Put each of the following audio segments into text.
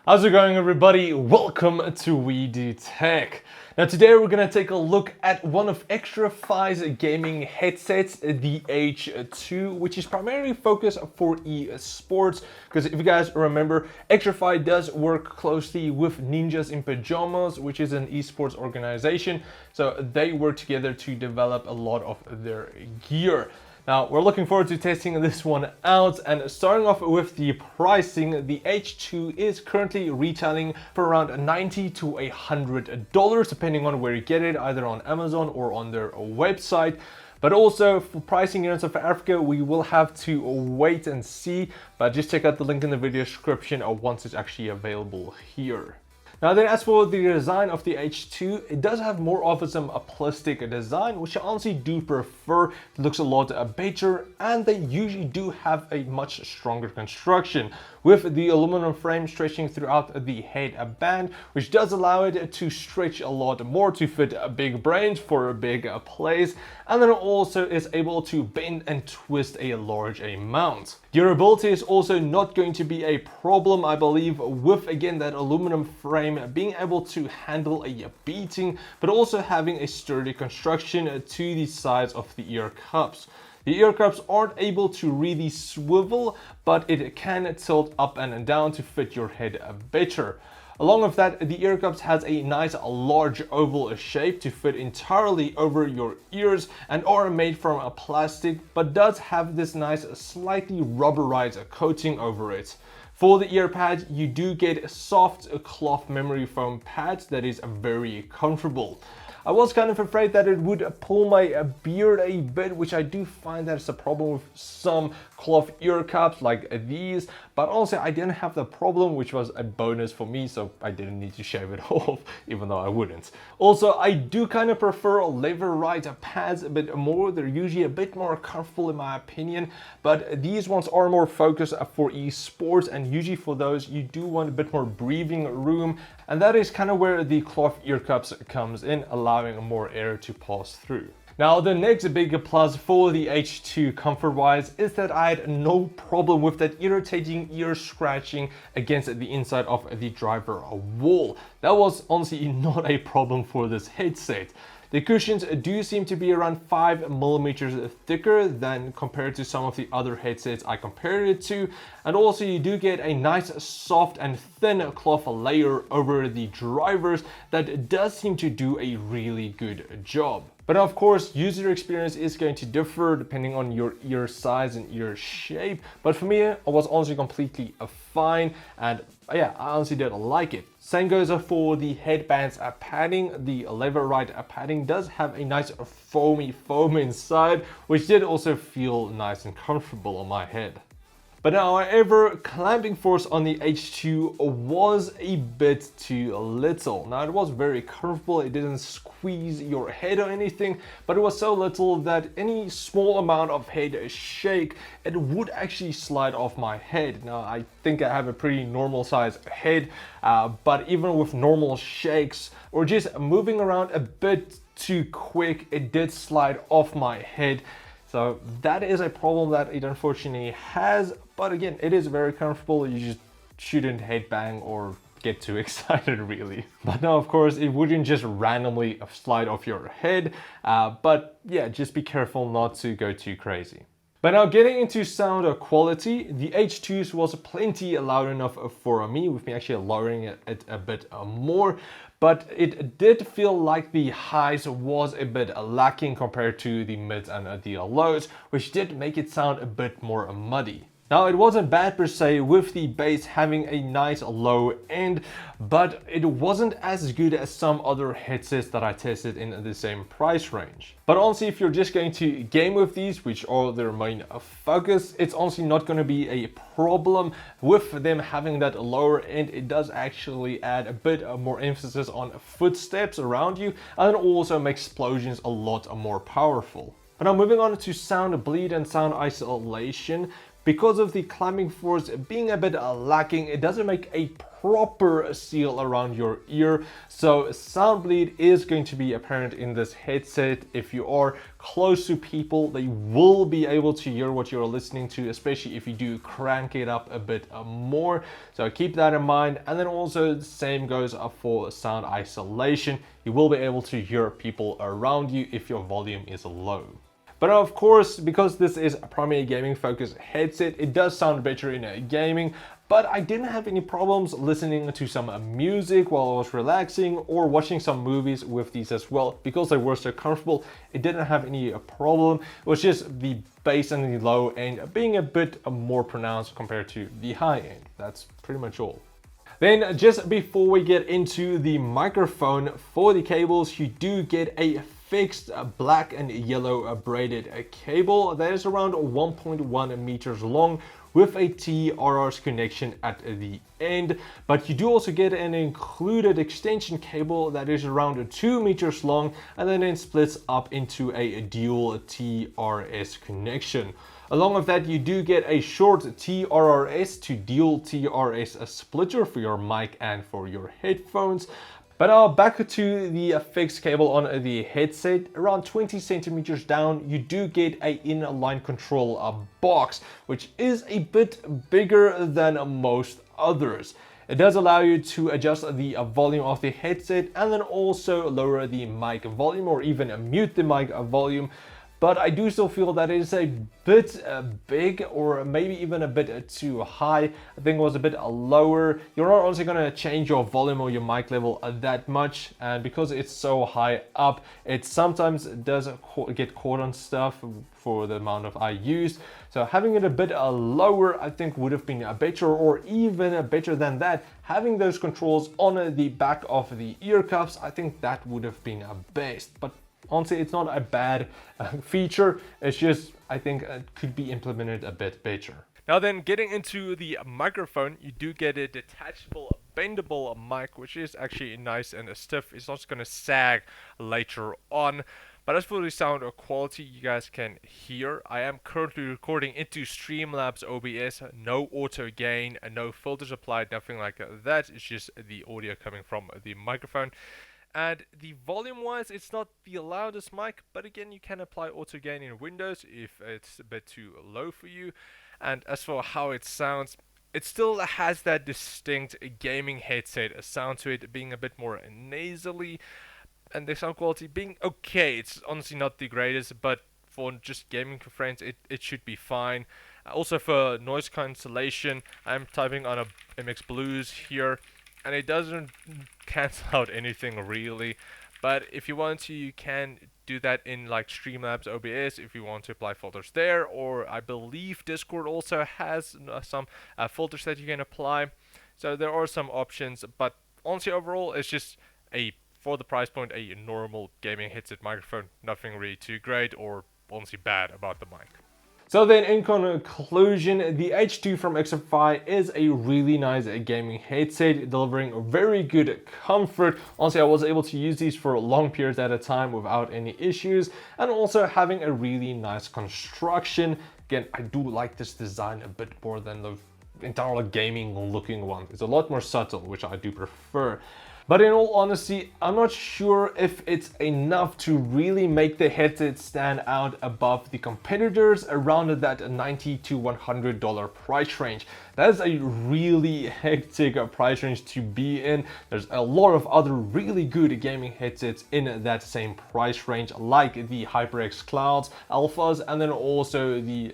How's it going, everybody? Welcome to We Do Tech. Now today we're gonna take a look at one of Xtrfy's gaming headsets, the H2, which is primarily focused for esports. Because if you guys remember, Xtrfy does work closely with Ninjas in Pajamas, which is an esports organization. So they work together to develop a lot of their gear. Now, we're looking forward to testing this one out, and starting off with the pricing, the H2 is currently retailing for around $90 to $100, depending on where you get it, either on Amazon or on their website. But also for pricing here in South Africa, we will have to wait and see, but just check out the link in the video description once it's actually available here. Now then, as for the design of the H2, it does have more of a simplistic design, which I honestly do prefer. It looks a lot better, and they usually do have a much stronger construction, with the aluminum frame stretching throughout the headband, which does allow it to stretch a lot more to fit big brains for big plays, and then it also is able to bend and twist a large amount. Durability is also not going to be a problem, I believe, with again that aluminum frame being able to handle a beating, but also having a sturdy construction to the sides of the ear cups. The ear cups aren't able to really swivel, but it can tilt up and down to fit your head better. Along with that, the ear cups has a nice large oval shape to fit entirely over your ears and are made from a plastic, but does have this nice slightly rubberized coating over it. For the ear pads, you do get soft cloth memory foam pads that is very comfortable. I was kind of afraid that it would pull my beard a bit, which I do find that it's a problem with some cloth ear cups like these, but also I didn't have the problem, which was a bonus for me, so I didn't need to shave it off, even though I wouldn't. Also, I do kind of prefer leather-wrapped pads a bit more. They're usually a bit more comfortable in my opinion, but these ones are more focused for esports, and usually for those you do want a bit more breathing room, and that is kind of where the cloth ear cups comes in, allowing more air to pass through. Now, the next big plus for the H2 comfort-wise is that I had no problem with that irritating ear scratching against the inside of the driver wall. That was honestly not a problem for this headset. The cushions do seem to be around 5mm thicker than compared to some of the other headsets I compared it to, and also you do get a nice soft and thin cloth layer over the drivers that does seem to do a really good job. But of course, user experience is going to differ depending on your ear size and ear shape. But for me, I was honestly completely fine, and yeah, I honestly did like it. Same goes for the headband's padding. The leather-wrapped padding does have a nice foamy foam inside, which did also feel nice and comfortable on my head. But however, clamping force on the H2 was a bit too little. Now, it was very comfortable, it didn't squeeze your head or anything, but it was so little that any small amount of head shake, it would actually slide off my head. Now, I think I have a pretty normal sized head, but even with normal shakes or just moving around a bit too quick, it did slide off my head. So that is a problem that it unfortunately has, but again, it is very comfortable. You just shouldn't headbang or get too excited really. But now, of course, it wouldn't just randomly slide off your head, but yeah, just be careful not to go too crazy. But now getting into sound quality, the H2's was plenty loud enough for me, with me actually lowering it a bit more. But it did feel like the highs was a bit lacking compared to the mids and the lows, which did make it sound a bit more muddy. Now, it wasn't bad per se with the bass having a nice low end, but it wasn't as good as some other headsets that I tested in the same price range. But honestly, if you're just going to game with these, which are their main focus, it's honestly not going to be a problem with them having that lower end. It does actually add a bit more emphasis on footsteps around you, and it also makes explosions a lot more powerful. But now moving on to sound bleed and sound isolation. Because of the clamping force being a bit lacking, it doesn't make a proper seal around your ear. So sound bleed is going to be apparent in this headset. If you are close to people, they will be able to hear what you're listening to, especially if you do crank it up a bit more. So keep that in mind. And then also the same goes for sound isolation. You will be able to hear people around you if your volume is low. But of course, because this is a primarily gaming focused headset, it does sound better in gaming, but I didn't have any problems listening to some music while I was relaxing or watching some movies with these as well. Because they were so comfortable, it didn't have any problem. It was just the bass and the low end being a bit more pronounced compared to the high end. That's pretty much all. Then just before we get into the microphone, for the cables, you do get a fixed black and yellow braided cable that is around 1.1 meters long with a TRRS connection at the end, but you do also get an included extension cable that is around 2 meters long and then it splits up into a dual TRS connection. Along with that, you do get a short TRRS to dual TRS splitter for your mic and for your headphones. But back to the fixed cable on the headset, around 20 centimeters down, you do get a inline control box, which is a bit bigger than most others. It does allow you to adjust the volume of the headset and then also lower the mic volume or even mute the mic volume. But I do still feel that it is a bit big or maybe even a bit too high. I think it was a bit lower. You're not honestly going to change your volume or your mic level that much. And because it's so high up, it sometimes does get caught on stuff for the amount of I used. So having it a bit lower, I think would have been better, or even better than that, having those controls on the back of the ear cuffs, I think that would have been best. But honestly, it's not a bad feature. It's just, I think it could be implemented a bit better. Now then, getting into the microphone, you do get a detachable, bendable mic, which is actually nice and stiff. It's not going to sag later on. But as for the sound quality, you guys can hear, I am currently recording into Streamlabs OBS, no auto gain, no filters applied, nothing like that. It's just the audio coming from the microphone. And the volume wise, it's not the loudest mic, but again, you can apply auto gain in Windows if it's a bit too low for you. And as for how it sounds, it still has that distinct gaming headset sound to it, being a bit more nasally, and the sound quality being okay. It's honestly not the greatest, but for just gaming friends, it should be fine. Also for noise cancellation, I'm typing on a MX Blues here, and it doesn't cancel out anything really. But if you want to, you can do that in like Streamlabs OBS if you want to apply filters there, or I believe Discord also has some filters that you can apply. So there are some options, but honestly overall it's just for the price point, a normal gaming headset microphone. Nothing really too great or honestly bad about the mic. So then in conclusion, the H2 from Xtrfy is a really nice gaming headset, delivering very good comfort. Honestly, I was able to use these for long periods at a time without any issues, and also having a really nice construction. Again, I do like this design a bit more than the entirely gaming looking one. It's a lot more subtle, which I do prefer. But in all honesty, I'm not sure if it's enough to really make the headset stand out above the competitors around that $90 to $100 price range. That is a really hectic price range to be in. There's a lot of other really good gaming headsets in that same price range, like the HyperX Clouds, Alphas, and then also the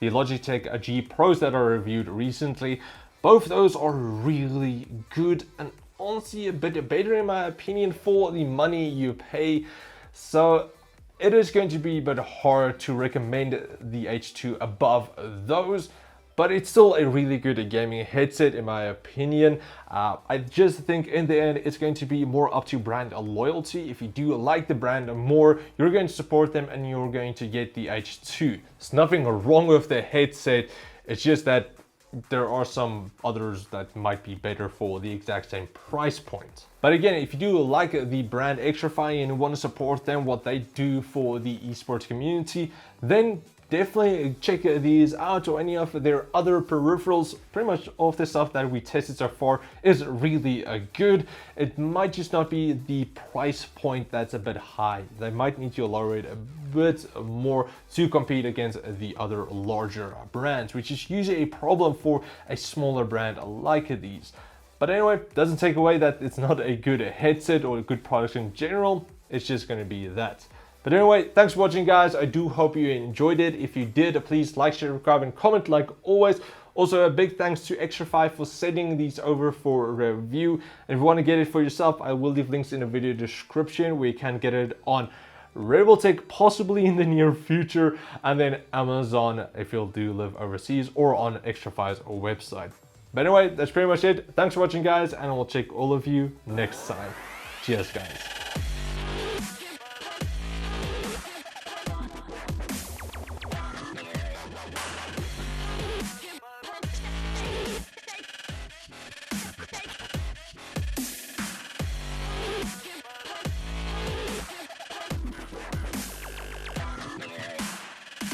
Logitech G Pros that are reviewed recently. Both those are really good and honestly a bit better in my opinion for the money you pay. So it is going to be a bit hard to recommend the H2 above those, but it's still a really good gaming headset in my opinion. I just think in the end it's going to be more up to brand loyalty. If you do like the brand more, you're going to support them and you're going to get the H2. There's nothing wrong with the headset, it's just that there are some others that might be better for the exact same price point. But again, if you do like the brand Xtrfy and want to support them, what they do for the esports community, then definitely check these out or any of their other peripherals. Pretty much all of the stuff that we tested so far is really good. It might just not be the price point that's a bit high. They might need to lower it a bit more to compete against the other larger brands, which is usually a problem for a smaller brand like these. But anyway, doesn't take away that it's not a good headset or a good product in general. It's just going to be that. But anyway, thanks for watching, guys. I do hope you enjoyed it. If you did, please like, share, subscribe, and comment like always. Also, a big thanks to Xtrfy for sending these over for review. And if you want to get it for yourself, I will leave links in the video description where you can get it on Rebeltech possibly in the near future, and then Amazon if you do live overseas, or on Xtrfy's website. But anyway, that's pretty much it. Thanks for watching, guys, and I will check all of you next time. Cheers, guys.